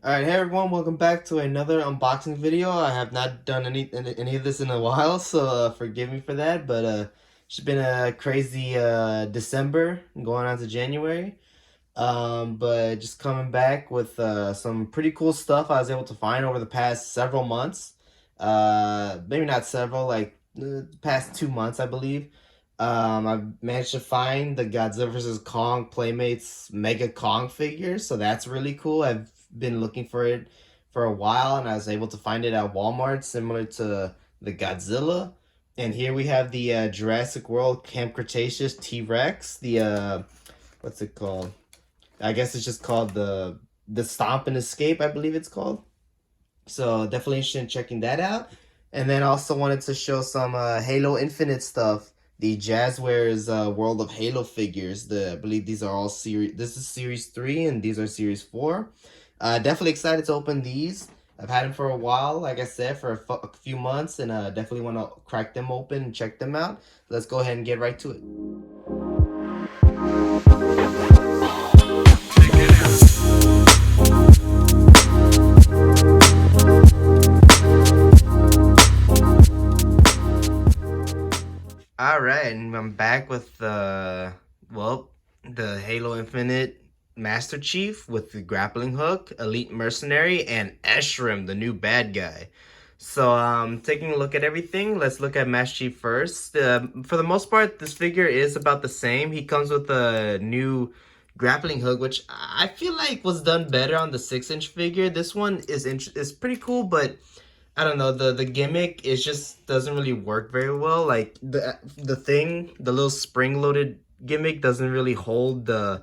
Alright, hey everyone, welcome back to another unboxing video. I have not done any of this in a while, so forgive me for that, but it's been a crazy December going on to January. But just coming back with some pretty cool stuff I was able to find over the past several months. Maybe not several, like the past 2 months, I believe. I've managed to find the Godzilla vs. Kong Playmates Mega Kong figure, so that's really cool. I've been looking for it for a while, and I was able to find it at Walmart, similar to the Godzilla. And here we have the Jurassic World Camp Cretaceous T-Rex, the what's it called? I guess it's just called the Stomp and Escape, I believe it's called. So definitely interested in checking that out. And then also wanted to show some Halo Infinite stuff. The Jazzwares World of Halo figures. I believe these are all series. This is series 3 and these are series 4. Definitely excited to open these. I've had them for a while, like I said, for a few months, and definitely want to crack them open and check them out. Let's go ahead and get right to it. All right, and I'm back with the Halo Infinite Master Chief with the grappling hook, Elite Mercenary, and Eshrim, the new bad guy. So, taking a look at everything, let's look at Master Chief first. For the most part, this figure is about the same. He comes with a new grappling hook, which I feel like was done better on the 6-inch figure. This one is pretty cool, but I don't know, the gimmick is just doesn't really work very well. Like the little spring loaded gimmick doesn't really hold the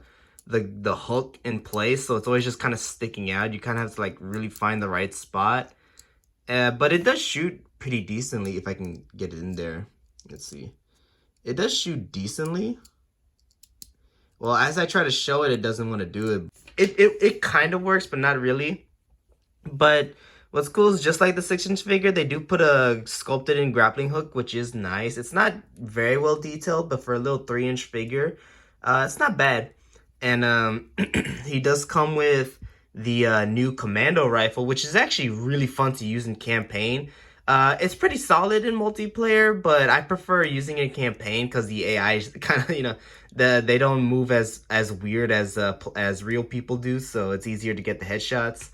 hook in place, so it's always just kind of sticking out. You kind of have to like really find the right spot. But it does shoot pretty decently if I can get it in there. Let's see. It does shoot decently. Well, as I try to show it, it doesn't want to do it. It kind of works, but not really. But what's cool is just like the 6-inch figure, they do put a sculpted in grappling hook, which is nice. It's not very well detailed, but for a little 3-inch figure, it's not bad. And he does come with the new Commando Rifle, which is actually really fun to use in campaign. It's pretty solid in multiplayer, but I prefer using it in campaign because the AI is kind of, they don't move as weird as real people do, so it's easier to get the headshots.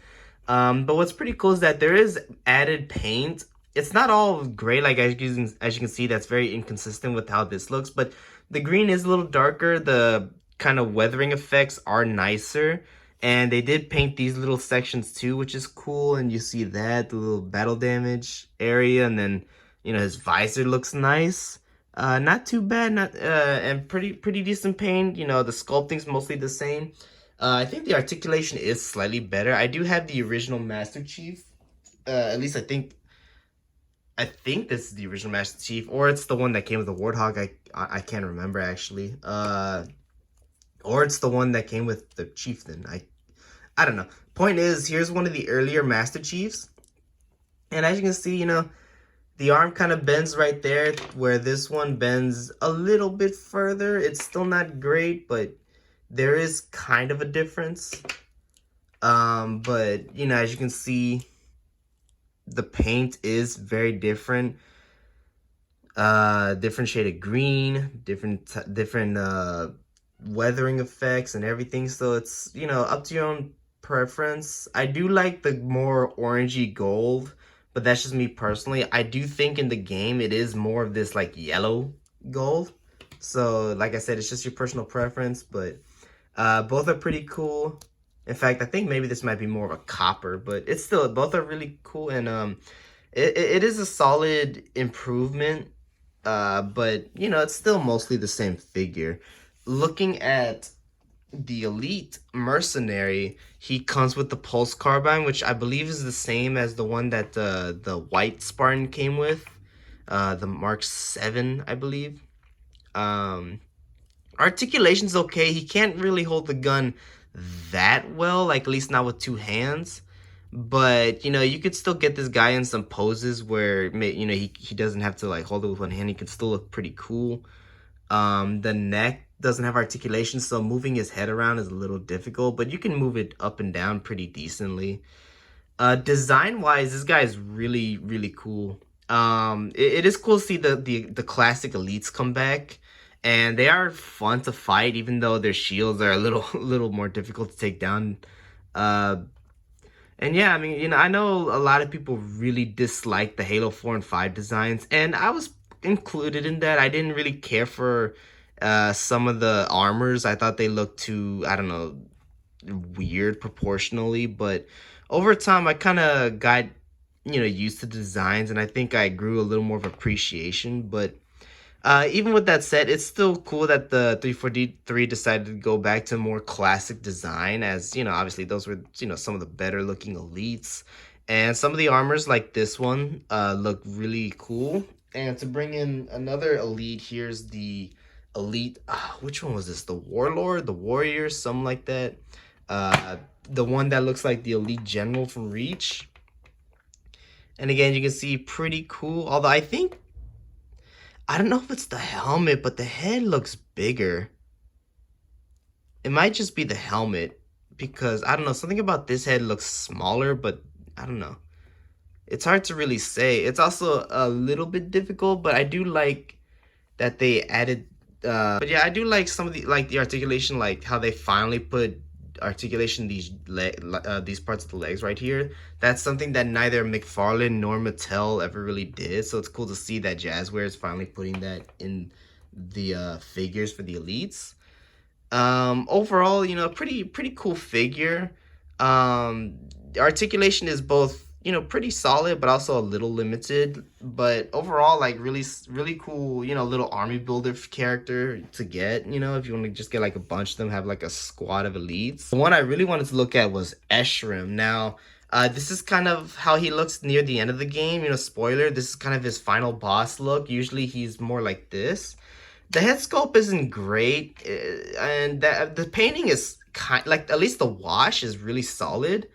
But what's pretty cool is that there is added paint. It's not all gray, like as you can see, that's very inconsistent with how this looks, but the green is a little darker. The kind of weathering effects are nicer. And they did paint these little sections too, which is cool. And you see that, the little battle damage area. And then, his visor looks nice. Not too bad, and pretty decent paint. The sculpting's mostly the same. I think the articulation is slightly better. I do have the original Master Chief. At least I think this is the original Master Chief, or it's the one that came with the Warthog. I can't remember actually. Or it's the one that came with the Chieftain. I don't know. Point is, here's one of the earlier Master Chiefs. And as you can see, the arm kind of bends right there, where this one bends a little bit further. It's still not great, but there is kind of a difference. But, as you can see, the paint is very different. Different shade of green, different weathering effects and everything. So it's, up to your own preference. I do like the more orangey gold, but that's just me personally. I do think in the game it is more of this like yellow gold. So like I said, it's just your personal preference, but both are pretty cool. In fact, I think maybe this might be more of a copper, but it's still, both are really cool. And it is a solid improvement, but it's still mostly the same figure. Looking at the Elite Mercenary, he comes with the Pulse Carbine, which I believe is the same as the one that the White Spartan came with, the Mark 7, I believe. Articulation's okay. He can't really hold the gun that well, like at least not with two hands. But you could still get this guy in some poses where he doesn't have to like hold it with one hand. He could still look pretty cool. The neck doesn't have articulation, so moving his head around is a little difficult, but you can move it up and down pretty decently. Design wise, this guy is really, really cool. It is cool to see the classic elites come back, and they are fun to fight, even though their shields are a little little more difficult to take down. Uh, and yeah, I mean, I know a lot of people really dislike the Halo 4 and 5 designs, and I was included in that. I didn't really care for some of the armors. I thought they looked too, I don't know, weird proportionally, but over time I kind of got used to the designs, and I think I grew a little more of appreciation. But even with that said, it's still cool that the 343 decided to go back to more classic design, as obviously those were some of the better looking elites, and some of the armors like this one look really cool. And to bring in another elite, here's the elite, which one was this, the warlord, the warrior, something like that. The one that looks like the elite general from Reach. And again, you can see pretty cool. Although I don't know if it's the helmet, but the head looks bigger. It might just be the helmet, because I don't know, something about this head looks smaller, but I don't know. It's hard to really say. It's also a little bit difficult, but I do like that they added but yeah, I do like some of the articulation, like how they finally put articulation these parts of the legs right here. That's something that neither McFarlane nor Mattel ever really did, so it's cool to see that Jazzware is finally putting that in the figures for the elites. Overall, pretty cool figure. Articulation is both pretty solid, but also a little limited. But overall, like, really cool, little army builder character to get, if you want to just get like a bunch of them, have like a squad of elites. The one I really wanted to look at was Eshrim. Now, this is kind of how he looks near the end of the game. Spoiler, this is kind of his final boss look. Usually he's more like this. The head sculpt isn't great, and the painting is like, at least the wash is really solid.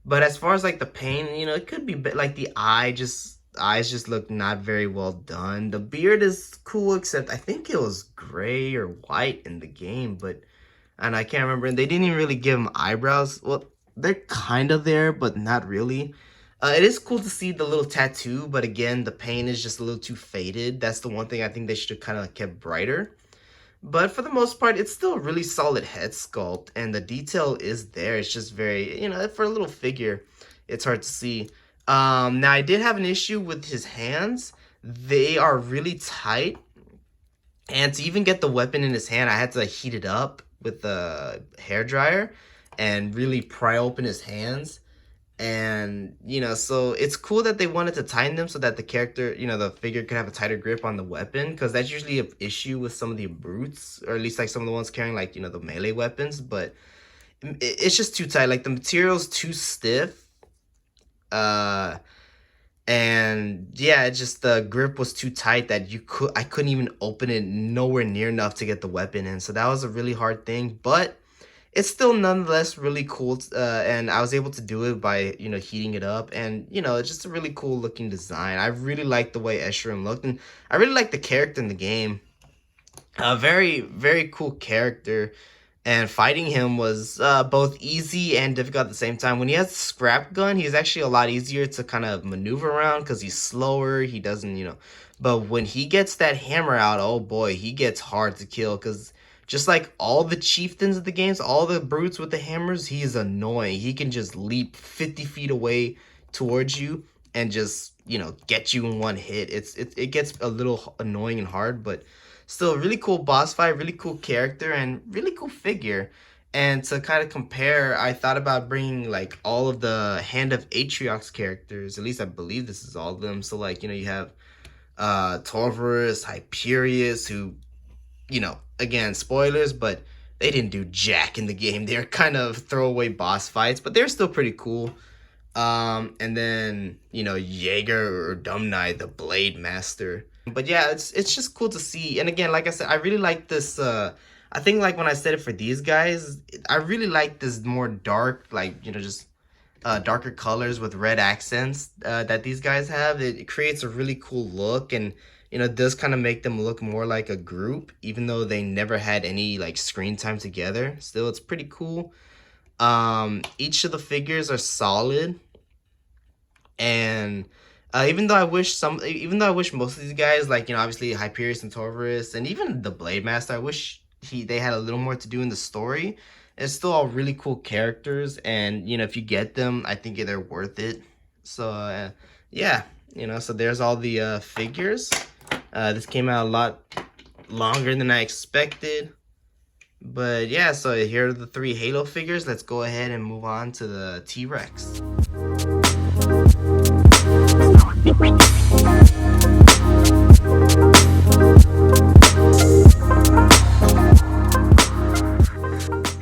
But as far as like the paint, it could be like the eyes just look not very well done. The beard is cool, except I think it was gray or white in the game, and I can't remember. And they didn't even really give him eyebrows. Well, they're kind of there, but not really. It is cool to see the little tattoo, but again, the paint is just a little too faded. That's the one thing I think they should have kind of kept brighter. But for the most part, it's still a really solid head sculpt, and the detail is there. It's just very, for a little figure, it's hard to see. Now, I did have an issue with his hands. They are really tight, and to even get the weapon in his hand, I had to heat it up with a hairdryer and really pry open his hands. And so it's cool that they wanted to tighten them so that the character, the figure, could have a tighter grip on the weapon, because that's usually an issue with some of the brutes, or at least like some of the ones carrying like the melee weapons. But it's just too tight, like the material's too stiff, and yeah, it just, the grip was too tight that I couldn't even open it nowhere near enough to get the weapon in. So that was a really hard thing, but it's still nonetheless really cool, and I was able to do it by, heating it up, and, it's just a really cool looking design. I really like the way Eshrim looked, and I really like the character in the game. Very, very cool character, and fighting him was both easy and difficult at the same time. When he has the scrap gun, he's actually a lot easier to kind of maneuver around, because he's slower, he doesn't, but when he gets that hammer out, oh boy, he gets hard to kill, because just like all the chieftains of the games, all the brutes with the hammers, he's annoying. He can just leap 50 feet away towards you and just, get you in one hit. It gets a little annoying and hard, but still a really cool boss fight, really cool character, and really cool figure. And to kind of compare, I thought about bringing like all of the Hand of Atriox characters. At least I believe this is all of them. So like, you have Torvarus, Hyperius, who, again, spoilers, but they didn't do jack in the game. They're kind of throwaway boss fights, but they're still pretty cool. And then, Jaeger or Dumnai, the Blade Master. But yeah, it's just cool to see. And again, like I said, I really like this, I think like when I said it for these guys, I really like this more dark, like, just darker colors with red accents that these guys have. It creates a really cool look, and it does kind of make them look more like a group, even though they never had any like screen time together. Still, it's pretty cool. Each of the figures are solid, and even though I wish most of these guys, like obviously Hyperius and Torvarus, and even the Blade Master, I wish they had a little more to do in the story. It's still all really cool characters, and if you get them, I think they're worth it. So yeah, so there's all the figures. This came out a lot longer than I expected. But yeah, so here are the 3 Halo figures. Let's go ahead and move on to the T-Rex.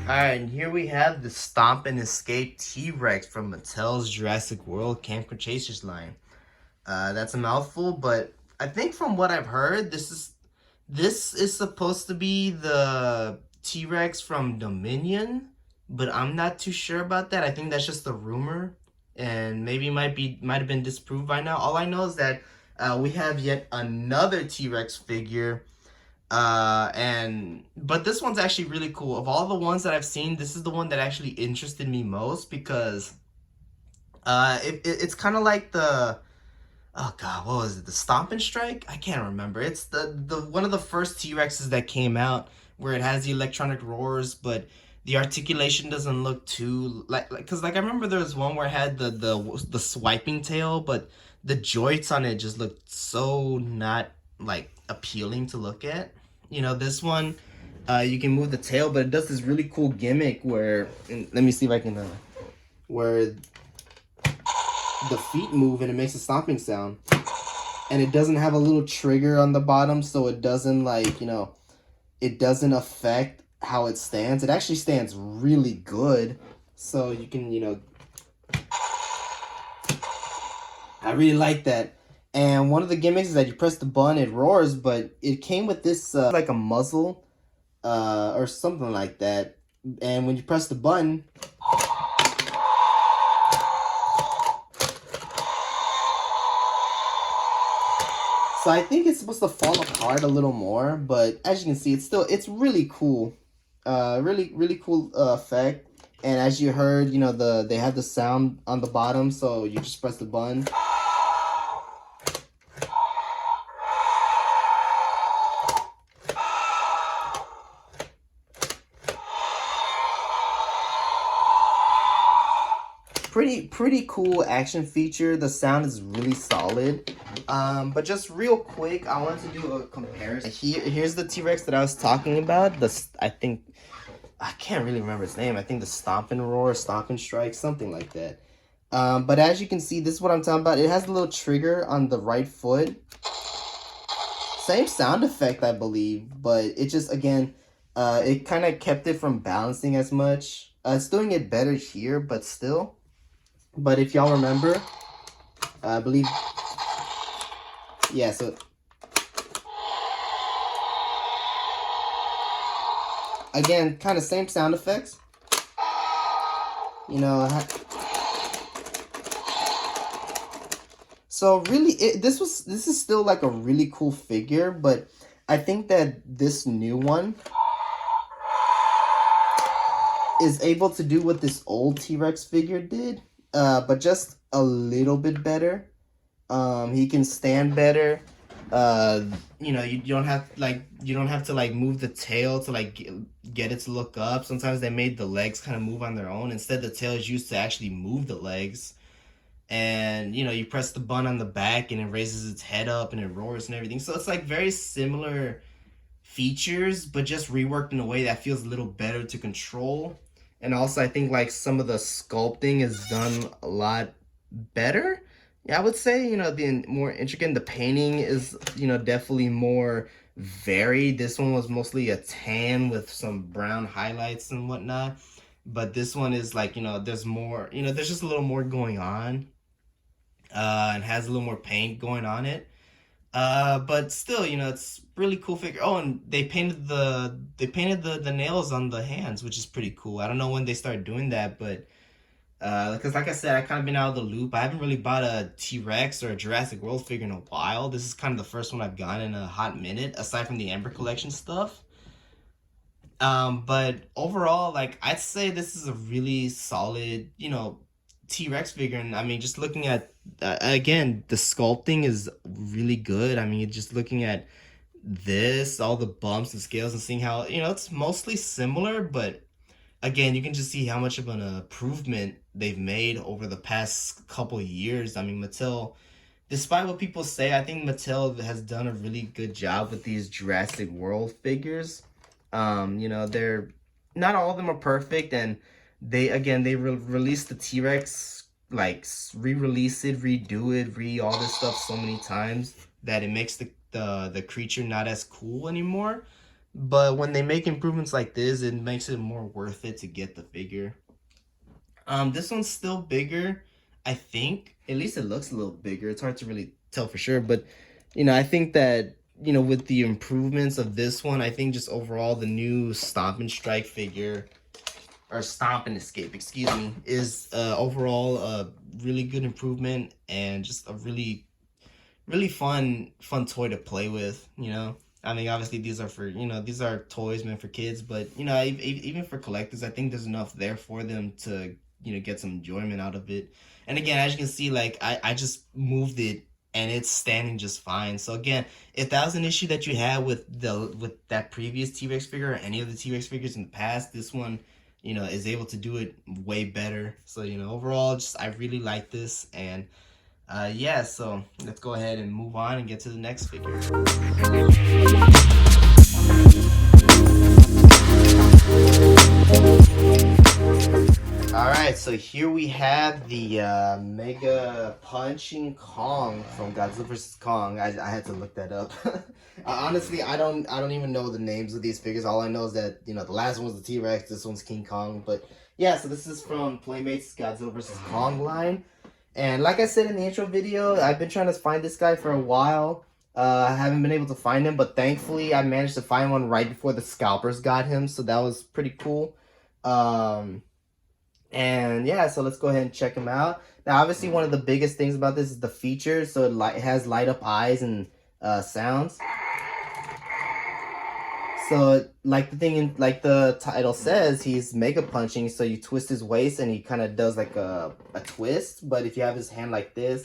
Alright, and here we have the Stomp and Escape T-Rex from Mattel's Jurassic World Camp Cretaceous line. That's a mouthful, but I think from what I've heard, this is supposed to be the T-Rex from Dominion, but I'm not too sure about that. I think that's just a rumor, and maybe might have been disproved by now. All I know is that we have yet another T-Rex figure, but this one's actually really cool. Of all the ones that I've seen, this is the one that actually interested me most because it's kind of like the, oh god, what was it? The Stomp and Strike? I can't remember. It's the one of the first T-Rexes that came out where it has the electronic roars, but the articulation doesn't look too because I remember there was one where it had the swiping tail, but the joints on it just looked so not like appealing to look at. This one, you can move the tail, but it does this really cool gimmick where, let me see if I can, where the feet move and it makes a stomping sound, and it doesn't have a little trigger on the bottom, so it doesn't it doesn't affect how it stands. It actually stands really good, so you can I really like that. And one of the gimmicks is that you press the button, it roars, but it came with this like a muzzle or something like that, and when you press the button, so I think it's supposed to fall apart a little more, but as you can see, it's really cool. Really cool effect. And as you heard, they have the sound on the bottom, so you just press the button. Pretty cool action feature. The sound is really solid. But just real quick, I want to do a comparison. Here's the T-Rex that I was talking about. I can't really remember its name. I think the Stomp and Roar, Stomp and Strike, something like that. But as you can see, this is what I'm talking about. It has a little trigger on the right foot. Same sound effect, I believe, but it just, again, it kind of kept it from balancing as much. It's doing it better here, but still. But if y'all remember, I believe, yeah, so, again, kind of same sound effects, so really, this is still like a really cool figure, but I think that this new one is able to do what this old T-Rex figure did. But just a little bit better. He can stand better. You don't have to like move the tail to like get it to look up. Sometimes they made the legs kind of move on their own. Instead, the tail is used to actually move the legs. And you press the button on the back and it raises its head up and it roars and everything. So it's like very similar features, but just reworked in a way that feels a little better to control. And also, I think like some of the sculpting is done a lot better. Yeah, I would say, the more intricate. The painting is, definitely more varied. This one was mostly a tan with some brown highlights and whatnot. But this one is like, there's more, there's just a little more going on. And has a little more paint going on it. But still, it's really cool figure. Oh, and they painted the nails on the hands, which is pretty cool. I don't know when they started doing that, but Because like I said, I kind of been out of the loop. I haven't really bought a T-Rex or a Jurassic World figure in a while. This is kind of the first one I've gotten in a hot minute, aside from the Ember Collection stuff. But overall, like I'd say this is a really solid, T-Rex figure. And I mean, just looking at again, the sculpting is really good. I mean, just looking at this, all the bumps and scales, and seeing how it's mostly similar, but again, you can just see how much of an improvement they've made over the past couple years. I mean, Mattel, despite what people say, I think Mattel has done a really good job with these Jurassic World figures. They're not all of them are perfect, and they released the T Rex, like re-release it, redo it, all this stuff so many times that it makes the creature not as cool anymore. But when they make improvements like this, it makes it more worth it to get the figure. This one's still bigger, I think. At least it looks a little bigger. It's hard to really tell for sure, but I think that with the improvements of this one, I think just overall the new Stomp and Strike figure, or Stomp and Escape, excuse me, is overall a really good improvement and just a really really fun toy to play with. I mean, obviously these are for these are toys meant for kids, but even for collectors, I think there's enough there for them to get some enjoyment out of it. And again, as you can see, like I just moved it and it's standing just fine. So again, if that was an issue that you had with that previous T-Rex figure or any of the T-Rex figures in the past, this one is able to do it way better. So overall, just I really like this. And yeah, so let's go ahead and move on and get to the next figure. Alright, so here we have the Mega Punching Kong from Godzilla vs. Kong. I had to look that up. Honestly, I don't even know the names of these figures. All I know is that, the last one was the T-Rex, this one's King Kong. But yeah, so this is from Playmate's Godzilla vs. Kong line. And like I said in the intro video, I've been trying to find this guy for a while. I haven't been able to find him, but thankfully I managed to find one right before the scalpers got him, so that was pretty cool. And yeah, so let's go ahead and check him out. Now, obviously, one of the biggest things about this is the features. So it has light up eyes and sounds. So like the title says, he's mega punching. So you twist his waist and he kind of does like a twist. But if you have his hand like this,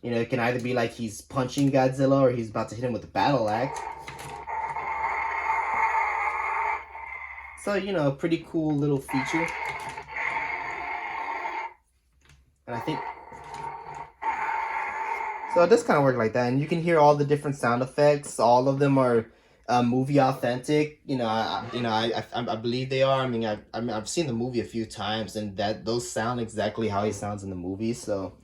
it can either be like he's punching Godzilla or he's about to hit him with a battle axe. So, a pretty cool little feature. And I think so it does kind of work like that, and you can hear all the different sound effects. All of them are movie authentic. I believe they are. I mean, I've seen the movie a few times, and those sound exactly how he sounds in the movie. So,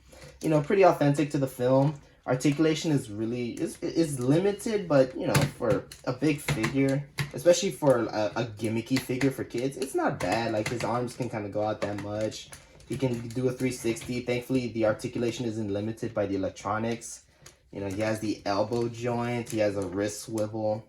pretty authentic to the film. Articulation is limited, but for a big figure, especially for a gimmicky figure for kids, it's not bad. Like his arms can kind of go out that much. He can do a 360. Thankfully, the articulation isn't limited by the electronics. He has the elbow joint. He has a wrist swivel.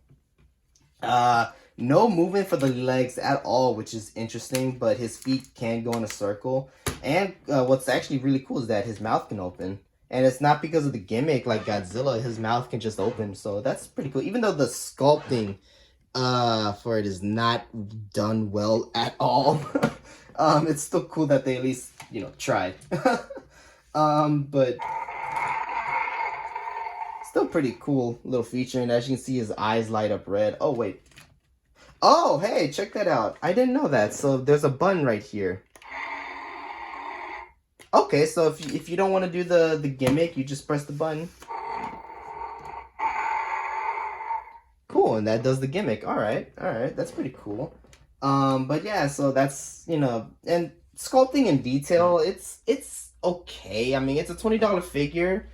No movement for the legs at all, which is interesting, but his feet can go in a circle. And what's actually really cool is that his mouth can open. And it's not because of the gimmick like Godzilla. His mouth can just open. So that's pretty cool. Even though the sculpting for it is not done well at all. It's still cool that they at least, tried. But still pretty cool little feature. And as you can see, his eyes light up red. Oh, wait. Oh, hey, check that out. I didn't know that. So there's a button right here. Okay, so if you don't want to do the gimmick, you just press the button. Cool, and that does the gimmick. All right, that's pretty cool. But yeah, so that's, and sculpting in detail, it's okay. I mean, it's a $20 figure,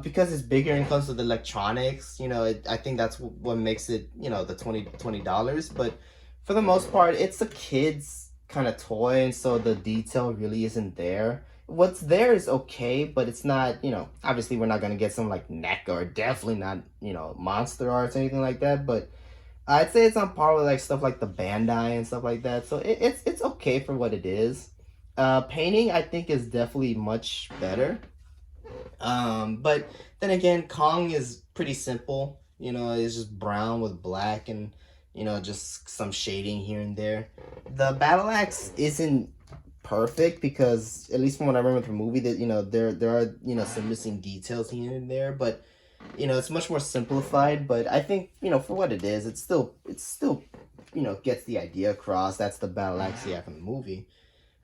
because it's bigger and comes with electronics, I think that's what makes it, the $20. But for the most part, it's a kid's kind of toy, and so the detail really isn't there. What's there is okay, but it's not, obviously we're not going to get some like NECA, or definitely not, Monster Arts or anything like that, but I'd say it's on par with like stuff like the Bandai and stuff like that. So it's okay for what it is. Painting I think is definitely much better. But then again, Kong is pretty simple. You know, it's just brown with black and just some shading here and there. The battle axe isn't perfect because at least from what I remember from the movie that there are some missing details here and there, but it's much more simplified. But I think for what it is, it's still gets the idea across. That's the battle axe you have in the movie.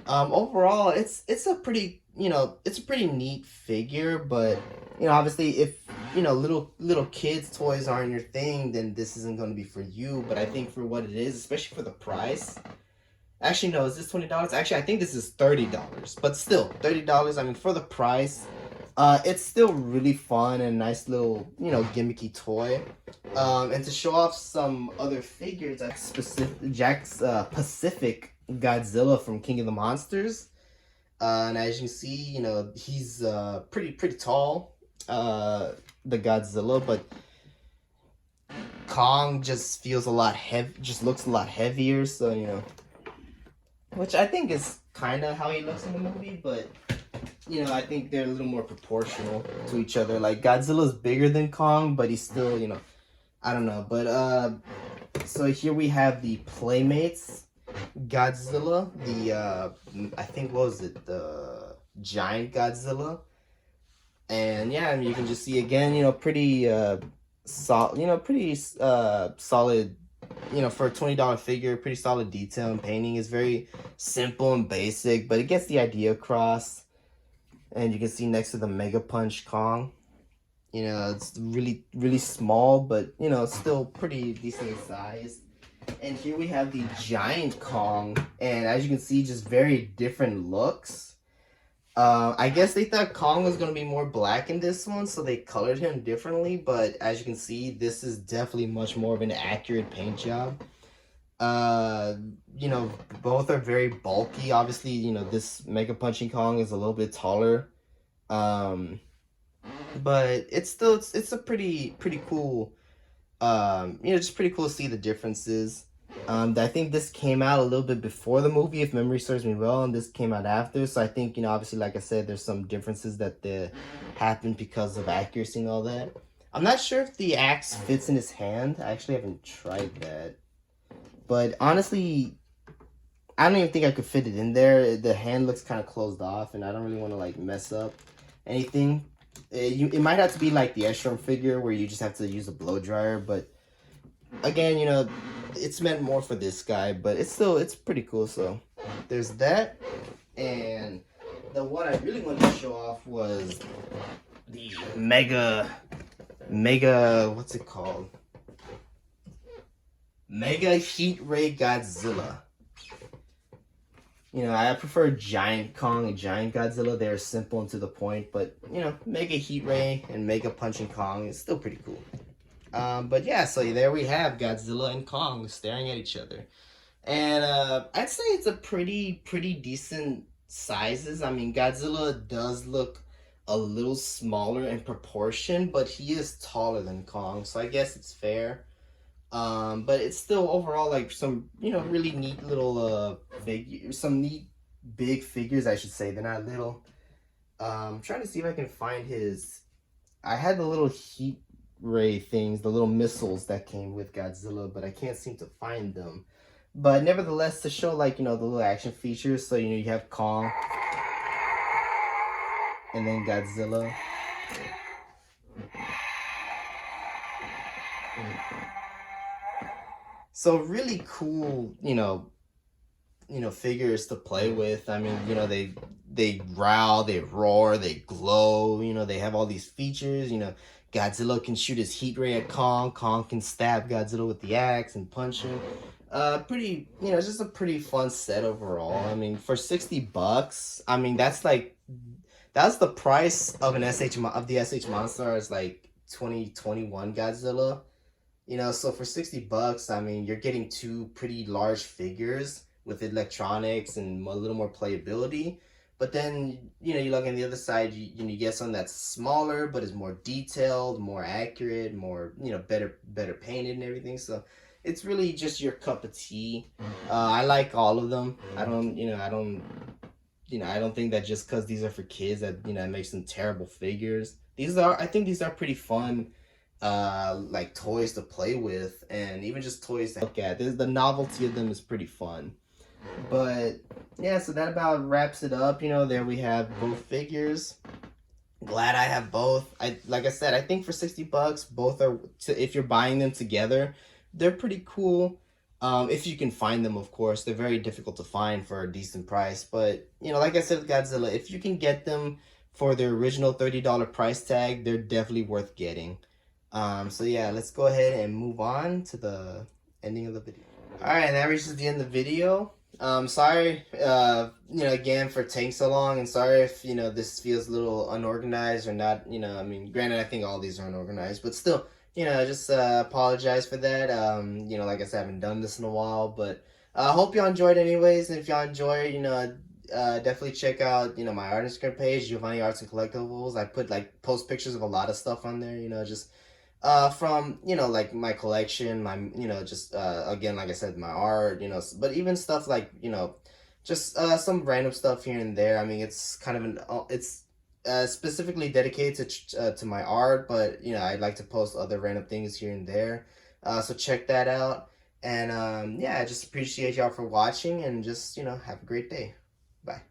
Overall, it's a pretty it's a pretty neat figure, but obviously if little kids toys aren't your thing, then this isn't going to be for you. But I think for what it is, especially for the price. Actually, no, is this $20? Actually, I think this is $30, but still $30. I mean, for the price, it's still really fun and nice little gimmicky toy. And to show off some other figures, like Jack's Pacific Godzilla from King of the Monsters. And as you can see, he's pretty tall, the Godzilla, but Kong just feels a lot just looks a lot heavier, so which I think is kind of how he looks in the movie, but I think they're a little more proportional to each other. Like Godzilla's bigger than Kong, but he's still, I don't know. But so here we have the Playmates Godzilla, the I think what was it, the Giant Godzilla, and yeah, I mean, you can just see again, pretty pretty solid. For a $20 figure, pretty solid detail and painting. Is very simple and basic, but it gets the idea across. And you can see next to the Mega Punch Kong, it's really small, but still pretty decent size. And here we have the Giant Kong, and as you can see, just very different looks. I guess they thought Kong was going to be more black in this one, so they colored him differently, but as you can see, this is definitely much more of an accurate paint job. Both are very bulky. Obviously, this Mega Punching Kong is a little bit taller. But it's a pretty cool, just pretty cool to see the differences. I think this came out a little bit before the movie, if memory serves me well, and this came out after. So I think, obviously, like I said, there's some differences that happened because of accuracy and all that. I'm not sure if the axe fits in his hand. I actually haven't tried that. But honestly, I don't even think I could fit it in there. The hand looks kind of closed off, and I don't really want to, like, mess up anything. It might have to be like the Eshrim figure where you just have to use a blow dryer, but again, it's meant more for this guy, but it's pretty cool. So there's that, and the one I really wanted to show off was the mega what's it called, Mega Heat Ray Godzilla. I prefer Giant Kong and Giant Godzilla. They're simple and to the point, but Mega Heat Ray and Mega Punching Kong is still pretty cool. But yeah, so there we have Godzilla and Kong staring at each other. And I'd say it's a pretty decent sizes. I mean, Godzilla does look a little smaller in proportion, but he is taller than Kong, so I guess it's fair. But it's still overall like some, really neat little some neat big figures, I should say. They're not little. I'm trying to see if I can find his. I had the little heat ray things, the little missiles that came with Godzilla, but I can't seem to find them. But nevertheless, to show like the little action features, so you have Kong and then Godzilla. So really cool, figures to play with. I mean, they growl, they roar, they glow. They have all these features. Godzilla can shoot his heat ray at Kong. Kong can stab Godzilla with the axe and punch him. Pretty, it's just a pretty fun set overall. I mean, for $60, I mean that's the price of the SH Monstars like 2021 Godzilla. So for $60, I mean, you're getting two pretty large figures with electronics and a little more playability. But then, you look on the other side, you get something that's smaller, but is more detailed, more accurate, more, better painted and everything. So it's really just your cup of tea. I like all of them. I don't I don't think that just because these are for kids that it makes them terrible figures. I think these are pretty fun, like toys to play with, and even just toys to look at. The novelty of them is pretty fun. But yeah, so that about wraps it up. There we have both figures. Glad I have both. Like I said, I think for $60, both are. If you're buying them together, they're pretty cool. If you can find them, of course, they're very difficult to find for a decent price. But like I said with Godzilla, if you can get them for their original $30 price tag, they're definitely worth getting. So yeah, let's go ahead and move on to the ending of the video. All right, that reaches the end of the video. Sorry, again for taking so long, and sorry if this feels a little unorganized or not. I mean, granted, I think all these are unorganized, but still, just apologize for that. Like I said, I haven't done this in a while, but I hope y'all enjoyed anyways. And if y'all enjoyed, definitely check out my art Instagram page, Giovanni Arts and Collectibles. I put post pictures of a lot of stuff on there. Just from like my collection, my just again, like I said, my art, but even stuff like just some random stuff here and there. I mean, it's kind of it's specifically dedicated to my art, but I'd like to post other random things here and there. So check that out. And yeah, I just appreciate y'all for watching, and just have a great day. Bye.